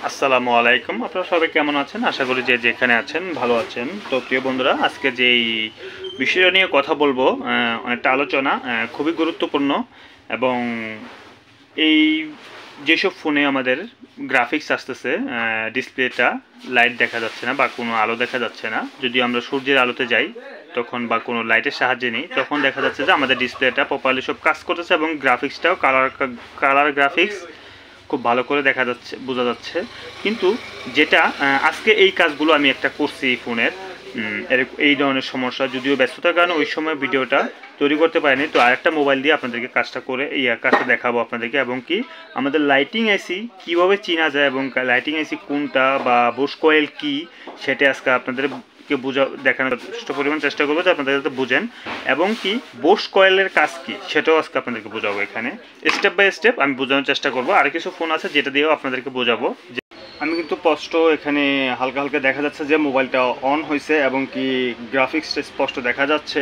আসসালামু আলাইকুম। আপনারা সবাই কেমন আছেন? আশা করি যে যেখানে আছেন ভালো আছেন। তো প্রিয় বন্ধুরা, আজকে যেই বিষয়টা নিয়ে কথা বলবো, অনেকটা আলোচনা খুবই গুরুত্বপূর্ণ। এবং এই যেসব ফোনে আমাদের গ্রাফিক্স আসতেছে, ডিসপ্লেটা লাইট দেখা যাচ্ছে না বা কোনো আলো দেখা যাচ্ছে না, যদি আমরা সূর্যের আলোতে যাই তখন বা কোনো লাইটের সাহায্যে নিই, তখন দেখা যাচ্ছে যে আমাদের ডিসপ্লেটা প্রপারলি সব কাজ করতেছে এবং গ্রাফিক্সটাও কালার গ্রাফিক্স খুব ভালো করে দেখা যাচ্ছে, বোঝা যাচ্ছে। কিন্তু যেটা আজকে এই কাজগুলো আমি একটা করছি এই ফোনের, এই ধরনের সমস্যা, যদিও ব্যস্ততার কারণে ওই সময় ভিডিওটা তৈরি করতে পারিনি। তো আরেকটা মোবাইল দিয়ে আপনাদেরকে কাজটা করে কাজটা দেখাবো আপনাদেরকে, এবং কি আমাদের লাইটিং আইসি কীভাবে চেনা যায় এবং লাইটিং আইসি কোনটা বা বুশ কয়েল কী, সেটা আজকে আপনাদেরকে দেখানোর যথেষ্ট পরিমাণ চেষ্টা করবো যে আপনাদের যাতে বুঝেন, এবং কি বুশ কয়েলের কাজ কী সেটাও আজকে আপনাদেরকে বোঝাবো। এখানে স্টেপ বাই স্টেপ আমি বোঝানোর চেষ্টা করবো। আর কিছু ফোন আছে যেটা দিয়েও আপনাদেরকে বোঝাবো। আমি কিন্তু স্পষ্ট এখানে হালকা হালকা দেখা যাচ্ছে যে মোবাইলটা অন হয়েছে এবং কি গ্রাফিক্সটা স্পষ্ট দেখা যাচ্ছে,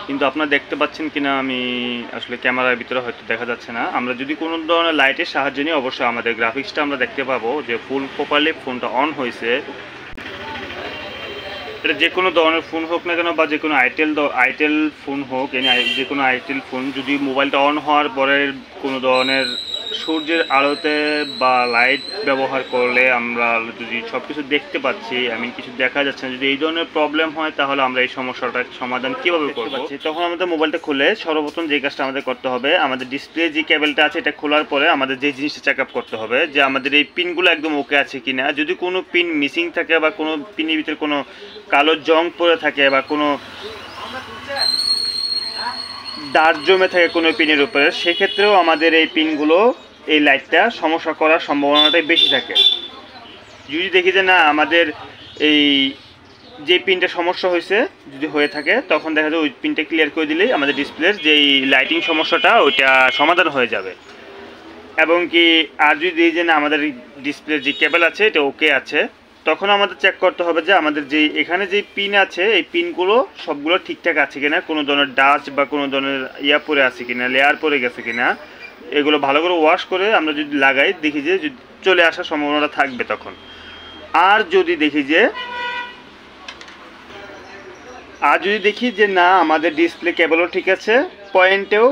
কিন্তু আপনারা দেখতে পাচ্ছেন কিনা আমি আসলে ক্যামেরার ভিতরে হয়তো দেখা যাচ্ছে না। আমরা যদি কোনো ধরনের লাইটের সাহায্য নিই, অবশ্যই আমাদের গ্রাফিক্সটা আমরা দেখতে পাবো যে ফুল প্রপারলি ফোনটা অন হয়েছে। এটা যে কোনো ধরনের ফোন হোক না কেন বা যে কোনো আইটেল ফোন হোক, যে কোনো আইটেল ফোন, যদি মোবাইলটা অন হওয়ার পরে কোনো ধরনের সূর্যের আলোতে বা লাইট ব্যবহার করলে আমরা যদি সব কিছু দেখতে পাচ্ছি, কিছু দেখা যাচ্ছে না, যদি এই ধরনের প্রবলেম হয়, তাহলে আমরা এই সমস্যাটার সমাধান কীভাবে করবো? তখন আমাদের মোবাইলটা খুলে সর্বপ্রথম যে কাজটা আমাদের করতে হবে, আমাদের ডিসপ্লে যে কেবলটা আছে এটা খোলার পরে আমাদের যে জিনিসটা চেক আপ করতে হবে যে আমাদের এই পিনগুলো একদম ওকে আছে কিনা। যদি কোনো পিন মিসিং থাকে বা কোনো পিনের ভিতরে কোনো কালো জং পড়ে থাকে বা কোনো দাগ জমে থাকে কোনো পিনের উপরে, সেক্ষেত্রেও আমাদের এই পিনগুলো, এই লাইটটা সমস্যা করার সম্ভাবনাটাই বেশি থাকে। যদি দেখি যে না আমাদের এই যে পিনটা সমস্যা হয়েছে যদি হয়ে থাকে, তখন দেখা যায় ওই পিনটা ক্লিয়ার করে দিলেই আমাদের ডিসপ্লের যেই লাইটিং সমস্যাটা ওইটা সমাধান হয়ে যাবে। এবং কি আর যদি দেখি যে না আমাদের ডিসপ্লের যে কেবল আছে এটা ওকে আছে, তখন আমাদের চেক করতে হবে যে আমাদের যে এখানে যে পিন আছে এই পিনগুলো সবগুলো ঠিকঠাক আছে কিনা, কোনো ধরনের ডাস্ট বা কোনো ধরনের পরে আছে কিনা, লেয়ার পরে গেছে কিনা, এগুলো ভালো করে ওয়াশ করে আমরা যদি লাগাই, দেখি যে চলে আসার সম্ভাবনাটা থাকবে তখন। আর যদি দেখি যে না আমাদের ডিসপ্লে কেবলও ঠিক আছে, পয়েন্টেও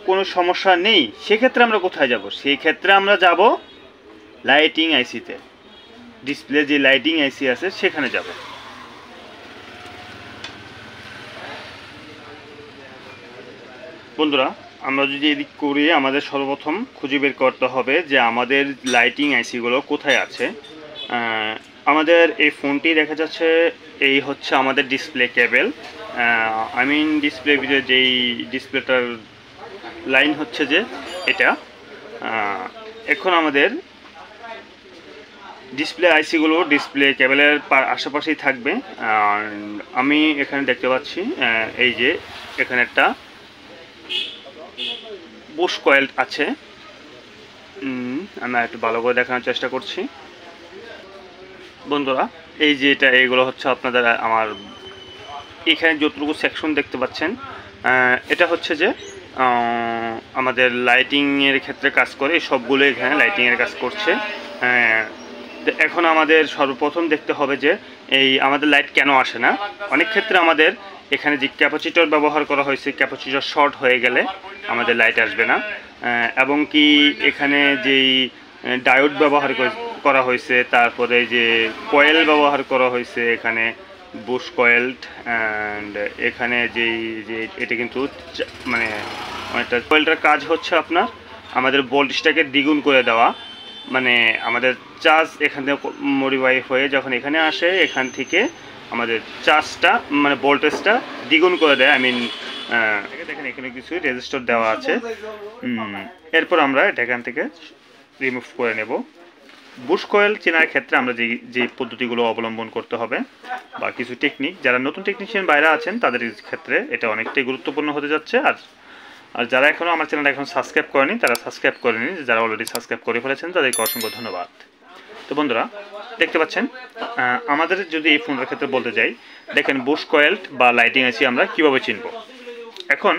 কোনো সমস্যা নেই, সেক্ষেত্রে আমরা কোথায় যাব? সেই ক্ষেত্রে আমরা যাব লাইটিং আইসিতে, ডিসপ্লে যে লাইটিং আইসি আছে সেখানে যাব। বন্ধুরা, আমরা যদি এদিক করি, আমাদের সর্বপ্রথম খুঁজে বের করতে হবে যে আমাদের লাইটিং আইসিগুলো কোথায় আছে। আমাদের এই ফোনটি দেখা যাচ্ছে এই হচ্ছে আমাদের ডিসপ্লে কেবল, ডিসপ্লের ভিতরে যেই ডিসপ্লেটার লাইন হচ্ছে যে এটা। এখন আমাদের ডিসপ্লে আইসিগুলো ডিসপ্লে কেবলের আশেপাশেই থাকবে। আমি এখানে দেখতে পাচ্ছি এই যে এখানে একটা বুশ কয়েল আছে। আমি একটু ভালো করে দেখানোর চেষ্টা করছি। বন্ধুরা, এই যে এগুলো হচ্ছে আপনাদের আমার এখানে যতটুকু সেকশন দেখতে পাচ্ছেন, এটা হচ্ছে যে আমাদের লাইটিংয়ের ক্ষেত্রে কাজ করে, সবগুলো এখানে লাইটিংয়ের কাজ করছে। এখন আমাদের সর্বপ্রথম দেখতে হবে যে এই আমাদের লাইট কেন আসে না। অনেক ক্ষেত্রে আমাদের এখানে যে ক্যাপাসিটর ব্যবহার করা হয়েছে, ক্যাপাসিটর শর্ট হয়ে গেলে আমাদের লাইট আসবে না। এবং কি এখানে যেই ডায়োড ব্যবহার করা হয়েছে, তারপরে যে কয়েল ব্যবহার করা হয়েছে, এখানে বুশ কয়েল, অ্যান্ড এখানে যে এটা কিন্তু মানে অনেকটা কয়েলটার কাজ হচ্ছে আপনার আমাদের ভোল্টেজটাকে দ্বিগুণ করে দেওয়া। মানে আমাদের চার্জ এখান থেকে মডিফাই হয়ে যখন এখানে আসে, এখান থেকে আমাদের চার্জটা মানে ভোল্টেজটা দ্বিগুণ করে দেয়। দেখেন এখানে কিছু রেজিস্টার দেওয়া আছে। এরপর আমরা এটা এখান থেকে রিমুভ করে নেব। বুশ কয়েল চেনার ক্ষেত্রে আমরা যে পদ্ধতিগুলো অবলম্বন করতে হবে বা কিছু টেকনিক, যারা নতুন টেকনিশিয়ান বাইরে আছেন তাদের ক্ষেত্রে এটা অনেকটাই গুরুত্বপূর্ণ হতে যাচ্ছে। আর যারা এখনও আমার চ্যানেলটা এখন সাবস্ক্রাইব করেনি তারা সাবস্ক্রাইব করে নিন, যারা অলরেডি সাবস্ক্রাইব করে ফেলেছেন তাদেরকে অসংখ্য ধন্যবাদ। তো বন্ধুরা, দেখতে পাচ্ছেন আমাদের যদি এই ফোনের ক্ষেত্রে বলতে যাই, দেখেন বুশ কয়েল বা লাইটিং আইসি আমরা কীভাবে চিনব। এখন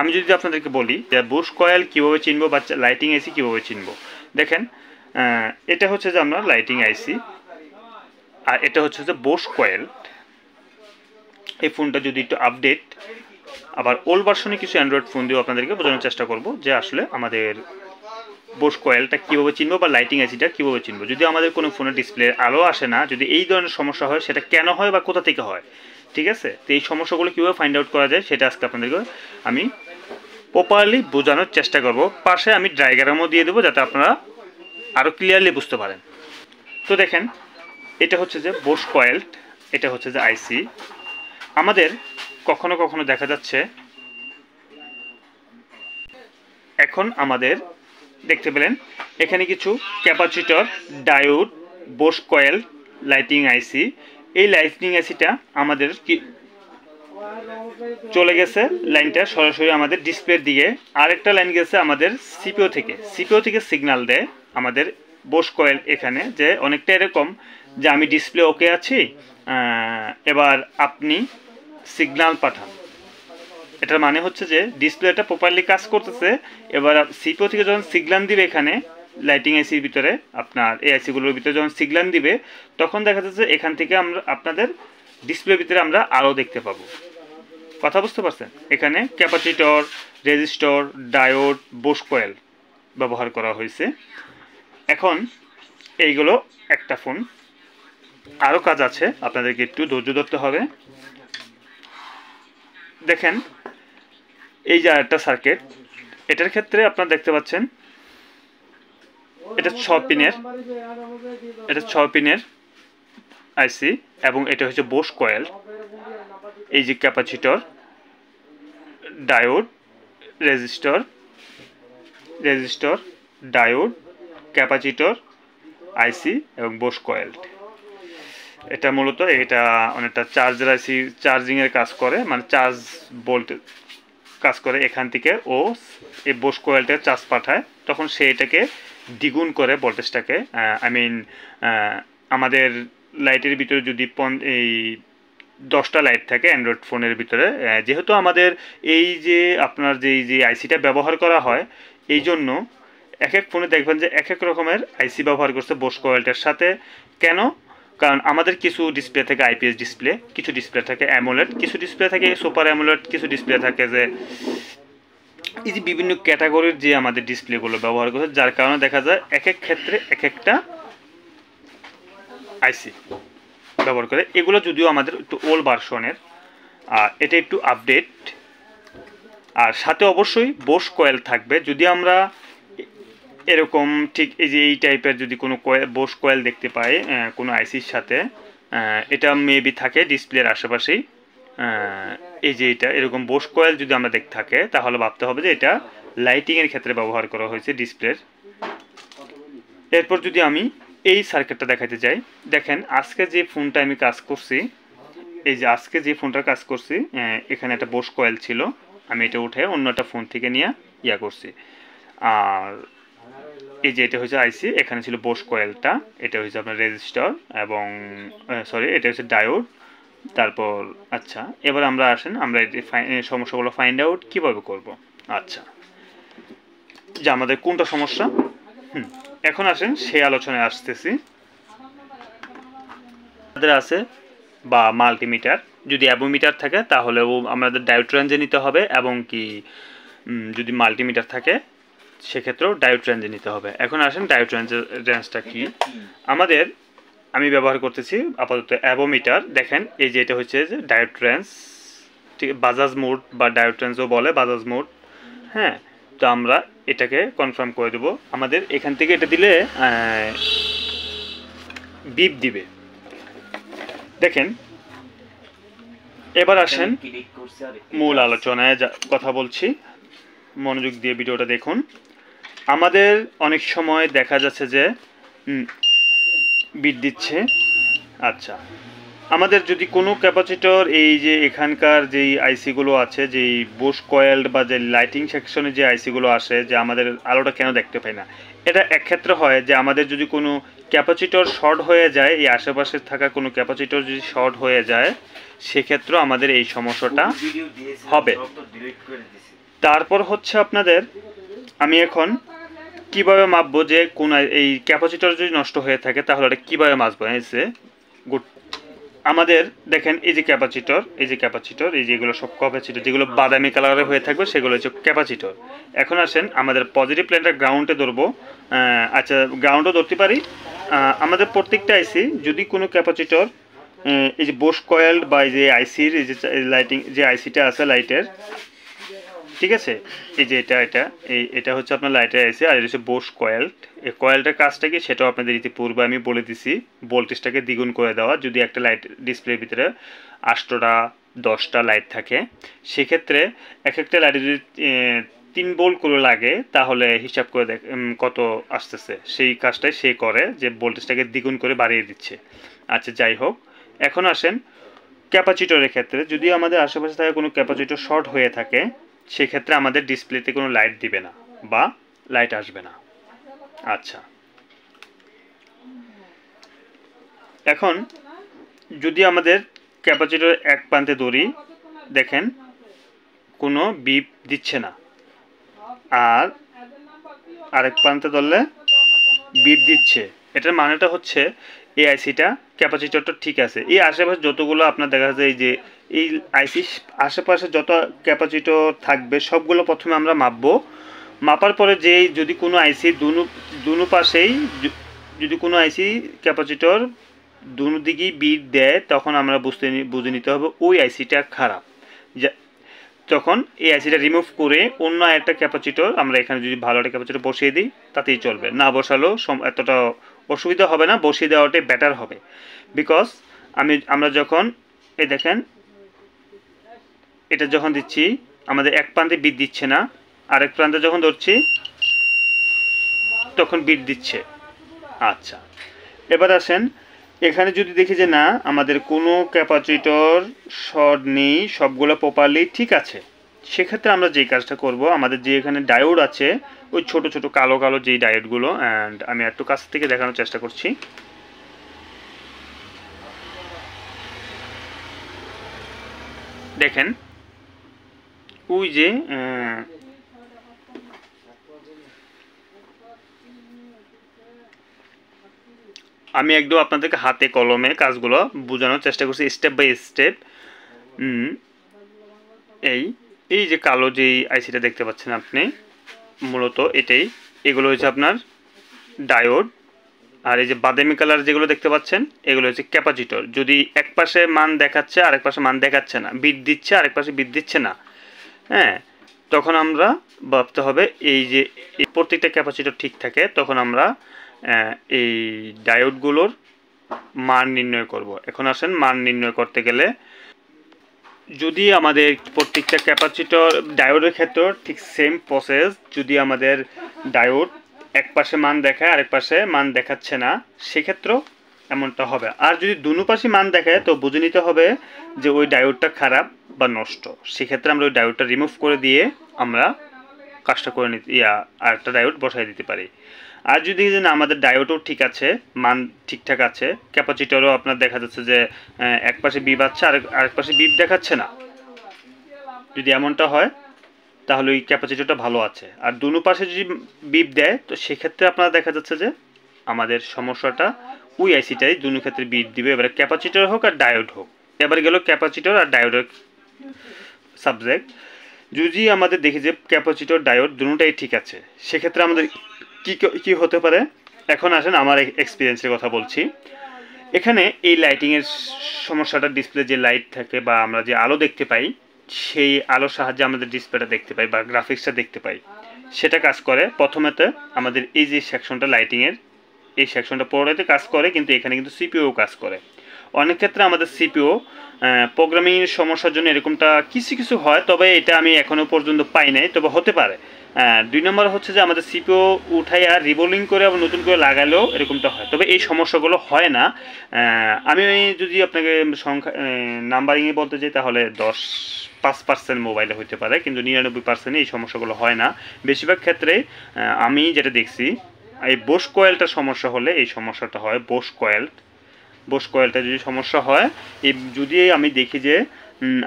আমি যদি আপনাদেরকে বলি যে বুশ কয়েল কীভাবে চিনব বা লাইটিং আইসি কীভাবে চিনব, দেখেন এটা হচ্ছে যে আমরা লাইটিং আইসি, আর এটা হচ্ছে যে বোস কয়েল। এই ফোনটা যদি একটু আপডেট, আবার ওল্ড ভার্সনে কিছু অ্যান্ড্রয়েড ফোন দিয়েও আপনাদেরকে বোঝানোর চেষ্টা করব যে আসলে আমাদের বোস কয়েলটা কীভাবে চিনবো বা লাইটিং আইসিটা কীভাবে চিনবো। যদি আমাদের কোনো ফোনের ডিসপ্লে আলো আসে না, যদি এই ধরনের সমস্যা হয়, সেটা কেন হয় বা কোথা থেকে হয়, ঠিক আছে? তো এই সমস্যাগুলো কীভাবে ফাইন্ড আউট করা যায় সেটা আজকে আপনাদেরকে আমি প্রপারলি বোঝানোর চেষ্টা করব। পাশে আমি ডায়াগ্রামও দিয়ে দেবো যাতে আপনারা আরও ক্লিয়ারলি বুঝতে পারেন। তো দেখেন, এটা হচ্ছে যে বোস কয়েল, এটা হচ্ছে যে আইসি। আমাদের কখনো কখনো দেখা যাচ্ছে, এখন আমাদের দেখতে পেলেন এখানে কিছু capacitor, diode, Bose coil, lighting আইসি। এই লাইটিং আইসিটা আমাদের কি চলে গেছে লাইনটা সরাসরি আমাদের ডিসপ্লের দিকে, আরেকটা লাইন গেছে আমাদের সিপিও থেকে। সিপিও থেকে সিগন্যাল দেয় আমাদের বোস কয়েল এখানে, যে অনেকটা এরকম যে আমি ডিসপ্লে ওকে আছি, এবার আপনি সিগন্যাল পাঠান। এটার মানে হচ্ছে যে ডিসপ্লেটা প্রপারলি কাজ করতেছে। এবার সিপিও থেকে যখন সিগন্যাল দিবে এখানে লাইটিং আইসির ভিতরে, আপনার এই আইসিগুলোর ভিতরে যখন সিগন্যাল দিবে, তখন দেখা যাচ্ছে এখান থেকে আমরা আপনাদের ডিসপ্লের ভিতরে আমরা আলো দেখতে পাবো। কথা বুঝতে পারছেন? এখানে capacitor, resistor, diode, Bose coil ব্যবহার করা হয়েছে। এখন এইগুলো একটা ফোন, আরও কাজ আছে, আপনাদেরকে একটু ধৈর্য ধরতে হবে। দেখেন, এই যে একটা সার্কিট, এটার ক্ষেত্রে আপনারা দেখতে পাচ্ছেন এটা 6 পিনের, এটা 6 পিনের আইসি, এবং এটা হচ্ছে বোস কয়েল। এই যে capacitor, diode, resistor, diode, capacitor, IC এবং বোস কয়েল। এটা মূলত এটা অনেকটা চার্জার আইসি, চার্জিংয়ের কাজ করে, মানে চার্জ ভোল্টেজ কাজ করে। এখান থেকে ও এই বোস কয়েলটা চার্জ পাঠায়, তখন সে এটাকে দ্বিগুণ করে ভোল্টেজটাকে। আমাদের লাইটের ভিতরে যদি এই 10টা লাইট থাকে অ্যান্ড্রয়েড ফোনের ভিতরে, যেহেতু আমাদের এই যে আপনার যে আইসিটা ব্যবহার করা হয়, এই জন্য এক এক ফোনে দেখবেন যে এক এক রকমের আইসি ব্যবহার করছে বোস কয়েলটার সাথে। কেন? কারণ আমাদের কিছু ডিসপ্লে থাকে আইপিএস ডিসপ্লে, কিছু ডিসপ্লে থাকে অ্যামোলেড, কিছু ডিসপ্লে থাকে সুপার অ্যামোলেড, কিছু ডিসপ্লে থাকে যে এই যে বিভিন্ন ক্যাটাগরির যে আমাদের ডিসপ্লেগুলো ব্যবহার করছে, যার কারণে দেখা যায় এক এক ক্ষেত্রে এক একটা আইসি ব্যবহার করে। এগুলো যদিও আমাদের একটু ওল্ড ভার্সনের, আর এটা একটু আপডেট, আর সাথে অবশ্যই বোস কয়েল থাকবে। যদি আমরা এরকম ঠিক এই যে এই টাইপের যদি কোনো বোস কয়েল দেখতে পাই কোনো আইসির সাথে, এটা মেবি থাকে ডিসপ্লের আশেপাশেই। এই যে এটা এরকম বোস কয়েল যদি আমরা দেখতে থাকে, তাহলে ভাবতে হবে যে এটা লাইটিংয়ের ক্ষেত্রে ব্যবহার করা হয়েছে ডিসপ্লের। এরপর যদি আমি এই সার্কিটটা দেখাতে যাই, দেখেন আজকে যে ফোনটা আমি কাজ করছি, এই যে আজকে যে ফোনটা কাজ করছি, এখানে একটা বোস কয়েল ছিল, আমি এটা উঠে অন্য একটা ফোন থেকে নিয়ে করছি। আর এই যে এটা হচ্ছে আইসি, এখানে ছিল বোস কয়েলটা, এটা হচ্ছে আপনার রেজিস্টর এবং সরি এটা হচ্ছে ডায়োড। তারপর আচ্ছা, এবার আমরা আসেন আমরা এই সমস্যাগুলো ফাইন্ড আউট কীভাবে করব। আচ্ছা, যে আমাদের কোনটা সমস্যা, এখন আসেন সেই আলোচনায় আসতেছি। আমাদের আছে বা মাল্টিমিটার, যদি অ্যাবোমিটার থাকে তাহলেও আমাদের ডায়োড রেঞ্জে নিতে হবে, এবং কি যদি মাল্টিমিটার থাকে সেক্ষেত্রেও ডায়োড রেঞ্জে নিতে হবে। এখন আসেন ডায়োড রেঞ্জটা কি আমাদের, আমি ব্যবহার করতেছি আপাতত অ্যাবোমিটার। দেখেন এই যে এটা হচ্ছে যে ডায়োড রেঞ্জ, ঠিক বাজাজ মোড বা ডায়োড রেঞ্জও বলে, বাজাজ মোড। হ্যাঁ, তো আমরা এটাকে কনফার্ম করে দেবো। আমাদের এখান থেকে এটা দিলে বিপ দিবে। দেখেন, এবার আসেন মূল আলোচনায় কথা বলছি, মনোযোগ দিয়ে ভিডিওটা দেখুন। আমাদের অনেক সময় দেখা যাচ্ছে যে বিট দিচ্ছে। আচ্ছা, আমাদের যদি কোনো ক্যাপাসিটর এই যে এখানকার যেই আইসিগুলো আছে, যেই বোস কয়েল বা যে লাইটিং সেকশনে যে আইসিগুলো আসে, যে আমাদের আলোটা কেন দেখতে পাই না, এটা এক ক্ষেত্রে হয় যে আমাদের যদি কোনো ক্যাপাসিটর শর্ট হয়ে যায়, এই আশেপাশে থাকা কোনো ক্যাপাসিটর যদি শর্ট হয়ে যায়, সেক্ষেত্রে আমাদের এই সমস্যাটা হবে। তারপর হচ্ছে আপনাদের, আমি এখন কীভাবে মাপবো যে কোন এই ক্যাপাসিটর যদি নষ্ট হয়ে থাকে তাহলে এটা কীভাবে মাপবো? এসে গুড, আমাদের দেখেন এই যে ক্যাপাসিটর, এই যে এগুলো সব ক্যাপাসিটর যেগুলো বাদামি কালারের হয়ে থাকবে সেগুলো হচ্ছে ক্যাপাসিটর। এখন আসেন আমাদের পজিটিভ প্লেনটা গ্রাউন্ডে ধরবো। আচ্ছা, গ্রাউন্ডও ধরতে পারি। আমাদের প্রত্যেকটা আইসি যদি কোনো ক্যাপাসিটর এই যে বোস কয়েল বা এই যে আইসির এই যে লাইটিং যে আইসিটা আছে লাইটের, ঠিক আছে, এই যে এটা হচ্ছে আপনার লাইটের আইসি, আর এটা হচ্ছে বোস কয়েল। এই কয়েলটার কাজটা কি সেটাও আপনাদের ইতিপূর্বে আমি বলে দিছি, ভোল্টেজটাকে দ্বিগুণ করে দেওয়া। যদি একটা লাইট ডিসপ্লের ভিতরে 8টা 10টা লাইট থাকে, সেক্ষেত্রে এক একটা লাইটে যদি 3 ভোল্ট করে লাগে তাহলে হিসাব করে দেখ কত আসতেছে, সেই কাজটাই সে করে যে ভোল্টেজটাকে দ্বিগুণ করে বাড়িয়ে দিচ্ছে। আচ্ছা, যাই হোক, এখন আসেন ক্যাপাসিটরের ক্ষেত্রে যদি আমাদের আশেপাশে থাকে কোনো ক্যাপাসিটর শর্ট হয়ে থাকে, সেক্ষেত্রে আমাদের ডিসপ্লেতে কোনো লাইট দিবে না বা লাইট আসবে না। আচ্ছা, এখন যদি আমাদের ক্যাপাসিটর এক প্রান্তে ধরি, দেখেন কোনো বিপ দিচ্ছে না, আর আরেক প্রান্তে ধরলে বিপ দিচ্ছে। এটার মানেটা হচ্ছে এই আইসিটা ক্যাপাসিটরটা ঠিক আছে। এই আশেপাশে যতগুলো আপনার দেখা যায় এই যে এই আইসি আশেপাশে যত ক্যাপাসিটর থাকবে সবগুলো প্রথমে আমরা মাপবো। মাপার পরে যে যদি কোনো আইসি দুনো পাশেই যদি কোনো আইসি ক্যাপাসিটর দুনো দিকেই বিট দেয়, তখন আমরা বুঝে নিতে হবে ওই আইসিটা খারাপ। তখন এই আইসিটা রিমুভ করে অন্য একটা ক্যাপাসিটর আমরা এখানে যদি ভালো একটা ক্যাপাসিটর বসিয়ে দিই তাতেই চলবে, না বসালেও এতটা অসুবিধা হবে না, বসিয়ে দেওয়াটাই বেটার হবে। বিকজ আমরা যখন এই দেখেন এটা যখন দিচ্ছি আমাদের এক প্রান্তে বিট দিচ্ছে না, আরেক প্রান্তে যখন ধরছি তখন বিট দিচ্ছে। আচ্ছা, এবার আসেন এখানে যদি দেখি যে না আমাদের কোনো ক্যাপাসিটর শর্ট নেই, সবগুলো প্রপারলি ঠিক আছে, সেক্ষেত্রে আমরা যেই কাজটা করব, আমাদের যে এখানে ডায়োড আছে ওই ছোট ছোট কালো কালো যেই ডায়োডগুলো, অ্যান্ড আমি একটু কাছ থেকে দেখানোর চেষ্টা করছি। দেখেন ওই যে আমি একদম আপনাদেরকে হাতে কলমে কাজগুলো বোঝানোর চেষ্টা করছি স্টেপ বাই স্টেপ। এই যে কালো যেই আইসিটা দেখতে পাচ্ছেন আপনি, মূলত এগুলো হচ্ছে আপনার ডায়োড, আর এই যে বাদামি কালার যেগুলো দেখতে পাচ্ছেন এগুলো হচ্ছে ক্যাপাসিটর। যদি এক পাশে মান দেখাচ্ছে আরেক পাশে মান দেখাচ্ছে না, বিট দিচ্ছে আরেক পাশে বিট দিচ্ছে না, হ্যাঁ, তখন আমরা ভাবতে হবে এই যে এই প্রত্যেকটা ক্যাপাসিটর ঠিক থাকে, তখন আমরা এই ডায়োডগুলোর মান নির্ণয় করব। এখন আসেন মান নির্ণয় করতে গেলে যদি আমাদের প্রত্যেকটা ক্যাপাসিটর ডায়োডের ক্ষেত্রে ঠিক সেম প্রসেস, যদি আমাদের ডায়োড এক পাশে মান দেখায় আরেক পাশে মান দেখাচ্ছে না, সেক্ষেত্রেও এমনটা হবে। আর যদি দুনো পাশে মান দেখায় তো বুঝে নিতে হবে যে ওই ডায়োডটা খারাপ বা নষ্ট, সেক্ষেত্রে আমরা ওই ডায়োডটা রিমুভ করে দিয়ে আমরা কাজটা করে নিতে আর একটা ডায়োড বসাই দিতে পারি। আর যদি না আমাদের ডায়োডও ঠিক আছে, মান ঠিকঠাক আছে, ক্যাপাসিটরও আপনার দেখা যাচ্ছে যে এক পাশে বিপ আছে আরেক পাশে বিপ দেখাচ্ছে না, যদি এমনটা হয় তাহলে ওই ক্যাপাসিটরটা ভালো আছে। আর দুনো পাশে যদি বিপ দেয় তো সেক্ষেত্রে আপনারা দেখা যাচ্ছে যে আমাদের সমস্যাটা ওই আইসিটাই দুনো ক্ষেত্রে বিপ দিবে, এবারে ক্যাপাসিটর হোক আর ডায়োড হোক। এবার গেল ক্যাপাসিটর আর ডায়োডের সাবজেক্ট। যদি আমাদের দেখি যে ক্যাপাসিটর ডায়োড দুটোটাই ঠিক আছে, সেক্ষেত্রে আমাদের কি হতে পারে। এখন আসেন আমার এক্সপিরিয়েন্সের কথা বলছি। এখানে এই লাইটিংয়ের সমস্যাটা, ডিসপ্লে যে লাইট থাকে বা আমরা যে আলো দেখতে পাই, সেই আলোর সাহায্যে আমাদের ডিসপ্লেটা দেখতে পাই বা গ্রাফিক্সটা দেখতে পাই, সেটা কাজ করে প্রথমেতে আমাদের এই যে সেকশনটা লাইটিংয়ের এই সেকশনটা পুরোটাতে কাজ করে, কিন্তু এখানে কিন্তু সিপিইউ কাজ করে। অনেক ক্ষেত্রে আমাদের সিপিইউ প্রোগ্রামিংয়ের সমস্যার জন্য এরকমটা কিছু হয়, তবে এটা আমি এখনও পর্যন্ত পাই নাই, তবে হতে পারে। 2 নম্বর হচ্ছে যে আমাদের সিপিইউ উঠাই আর রিবোলিং করে আবার নতুন করে লাগালেও এরকমটা হয়, তবে এই সমস্যাগুলো হয় না। আমি যদি আপনাকে সংখ্যা নাম্বারিংয়ে বলতে চাই তাহলে 5% মোবাইলে হতে পারে, কিন্তু 99% এই সমস্যাগুলো হয় না। বেশিরভাগ ক্ষেত্রে আমি যেটা দেখছি এই বোস কয়েলটা সমস্যা হলে এই সমস্যাটা হয়। বোস কয়েলটা যদি সমস্যা হয়, যদি আমি দেখি যে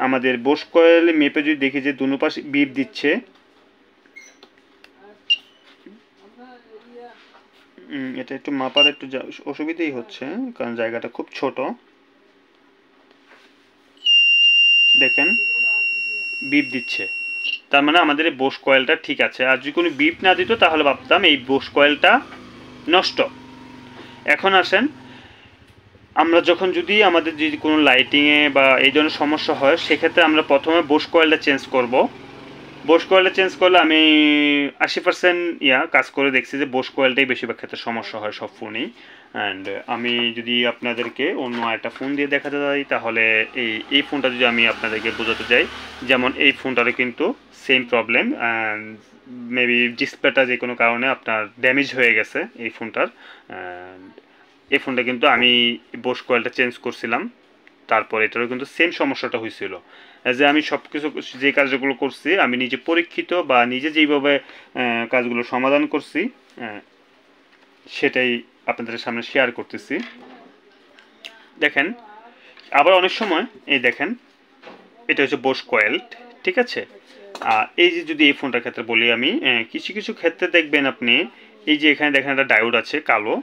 আমাদের বোস কয়েল মেপে যদি দেখি যে দুনো পাশে বিপ দিচ্ছে, এটা একটু মাপার একটু অসুবিধাই হচ্ছে, কারণ জায়গাটা খুব ছোট। দেখেন বিপ দিচ্ছে, তার মানে আমাদের এই বোস কয়েলটা ঠিক আছে। আর যদি কোনো বিপ না দিত তাহলে ভাবতাম এই বোস কয়েলটা নষ্ট। এখন আসেন, আমরা যখন যদি আমাদের যদি কোনো লাইটিংয়ে বা এই ধরনের সমস্যা হয়, সেক্ষেত্রে আমরা প্রথমে বোস কয়েলটা চেঞ্জ করব। বোস কয়েলটা চেঞ্জ করলে আমি 80% কাজ করে দেখছি যে বোস কয়েলটাই বেশিরভাগ ক্ষেত্রে সমস্যা হয় সব ফোনেই। অ্যান্ড আমি যদি আপনাদেরকে অন্য একটা ফোন দিয়ে দেখাতে যাই, তাহলে এই ফোনটা যদি আমি আপনাদেরকে বোঝাতে চাই, যেমন এই ফোনটারও কিন্তু সেম প্রবলেম, অ্যান্ড মেবি ডিসপ্লেটা যে কোনো কারণে আপনার ড্যামেজ হয়ে গেছে এই ফোনটার। এই ফোনটা কিন্তু আমি বোস কয়েলটা চেঞ্জ করছিলাম, তারপর এটারও কিন্তু সেম সমস্যাটা হয়েছিল। যে আমি সব কিছু যে কাজগুলো করছি আমি নিজে পরীক্ষিত বা নিজে যেইভাবে কাজগুলো সমাধান করছি, সেটাই আপনাদের সামনে শেয়ার করতেছি। দেখেন, আবার অনেক সময় এই দেখেন এটা হচ্ছে বোস কয়েল, ঠিক আছে। এই যে যদি এই ফোনটার ক্ষেত্রে বলি আমি, কিছু কিছু ক্ষেত্রে দেখবেন আপনি এই যে এখানে দেখেন একটা ডায়োড আছে কালো,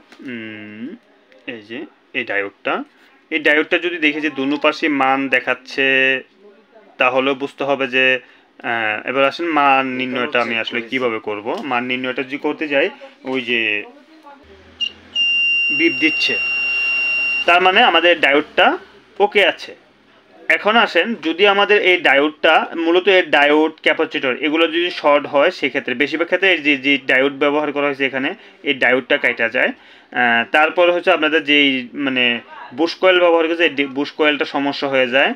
এই যে এই ডায়োডটা যদি দেখি যে দুনো পাশে মান দেখাচ্ছে, তাহলে বুঝতে হবে যে এবার আসেন মান নির্ণয়টা আমি আসলে কিভাবে করব। মান নির্ণয়টা যদি করতে যাই, ওই যে বিপ দিচ্ছে, তার মানে আমাদের ডায়োডটা ওকে আছে। এখন আসেন, যদি আমাদের এই ডায়োডটা মূলত এর ডায়োড ক্যাপাসিটর এগুলো যদি শর্ট হয়, সেক্ষেত্রে বেশিরভাগ ক্ষেত্রে যে ডায়োড ব্যবহার করা হয়েছে এখানে, এই ডায়োডটা কাটা যায়। তারপরে হচ্ছে আপনাদের যেই মানে বুশ কয়েল ব্যবহার করেছে, এই বুশ কয়েলটা সমস্যা হয়ে যায়।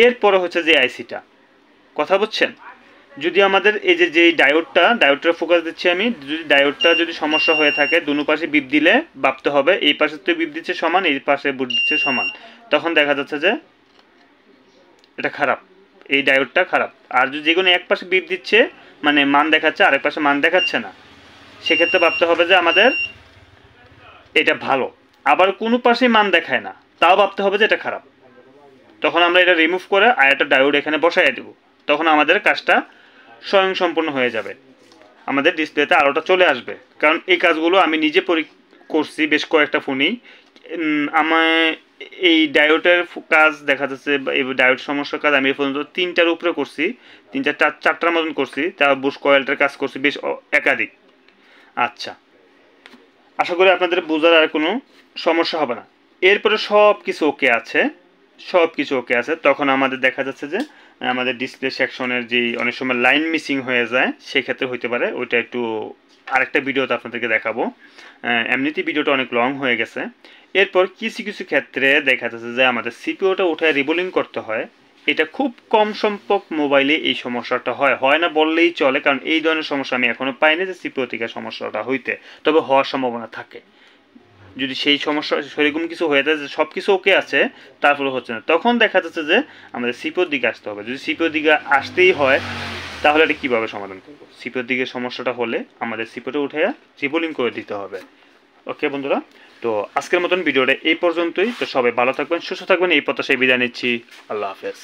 এরপরে হচ্ছে যে আইসিটা, কথা বুঝছেন। যদি আমাদের এই যে ডায়োডটা ফোকাস দিচ্ছি আমি, যদি ডায়োডটা যদি সমস্যা হয়ে থাকে, দুনো পাশে বিপ দিলে ভাবতে হবে এই পাশে তো বিপ দিচ্ছে সমান, এই পাশে বুট দিচ্ছে সমান, তখন দেখা যাচ্ছে যে এটা খারাপ, এই ডায়োডটা খারাপ। আর যদি যে কোনো এক পাশে বিপ দিচ্ছে মানে মান দেখাচ্ছে, আরেক পাশে মান দেখাচ্ছে না, সেক্ষেত্রে ভাবতে হবে যে আমাদের এটা ভালো। আবার কোনো পাশে মান দেখায় না, তাও ভাবতে হবে যে এটা খারাপ। তখন আমরা এটা রিমুভ করে আর একটা ডায়োড এখানে বসাই দেব, তখন আমাদের কাজটা স্বয়ংসম্পূর্ণ হয়ে যাবে, আমাদের ডিসপ্লেতে আলোটা চলে আসবে। কারণ এই কাজগুলো আমি নিজে করছি বেশ কয়েকটা ফোনেই। আমার এই ডায়োডের কাজ দেখা যাচ্ছে, এই ডায়োড সমস্যার কাজ আমি এই পর্যন্ত 3টার উপরে করছি, 4টার মতন করছি। তার বুশ কয়েলটার কাজ করছি বেশ একাধিক। আচ্ছা, আশা করি আপনাদের বোঝার আর কোনো সমস্যা হবে না। এরপরে সব কিছু ওকে আছে, তখন আমাদের দেখা যাচ্ছে যে আমাদের ডিসপ্লে সেকশনের যে অনেক সময় লাইন মিসিং হয়ে যায়, সেক্ষেত্রে হইতে পারে। ওইটা একটু আরেকটা ভিডিওতে আপনাদেরকে দেখাবো, এমনিতেই ভিডিওটা অনেক লং হয়ে গেছে। এরপর কিছু কিছু ক্ষেত্রে দেখা যাচ্ছে যে আমাদের সিপিওটা উঠে রিবোলিং করতে হয়। এটা খুব কম সংখ্যক মোবাইলে এই সমস্যাটা হয় না বললেই চলে, কারণ এই ধরনের সমস্যা আমি এখনো পাইনি যে সিপিও থেকে সমস্যাটা হইতে, তবে হওয়ার সম্ভাবনা থাকে। যদি সেই সমস্যা সেরকম কিছু হয়ে যায় যে সব কিছু ওকে আছে তারপরে হচ্ছে না, তখন দেখা যাচ্ছে যে আমাদের সিপিওর দিকে আসতে হবে। যদি সিপিওর দিকে আসতেই হয়, তাহলে এটা কীভাবে সমাধান করবো? সিপিওর দিকে সমস্যাটা হলে আমাদের সিপিওটা উঠে রিবোলিং করে দিতে হবে। ওকে বন্ধুরা, তো আজকের মতন ভিডিওটা এই পর্যন্তই। তো সবাই ভালো থাকবেন, সুস্থ থাকবেন, এই প্রত্যাশায় বিদায় নিচ্ছি। আল্লাহ হাফেজ।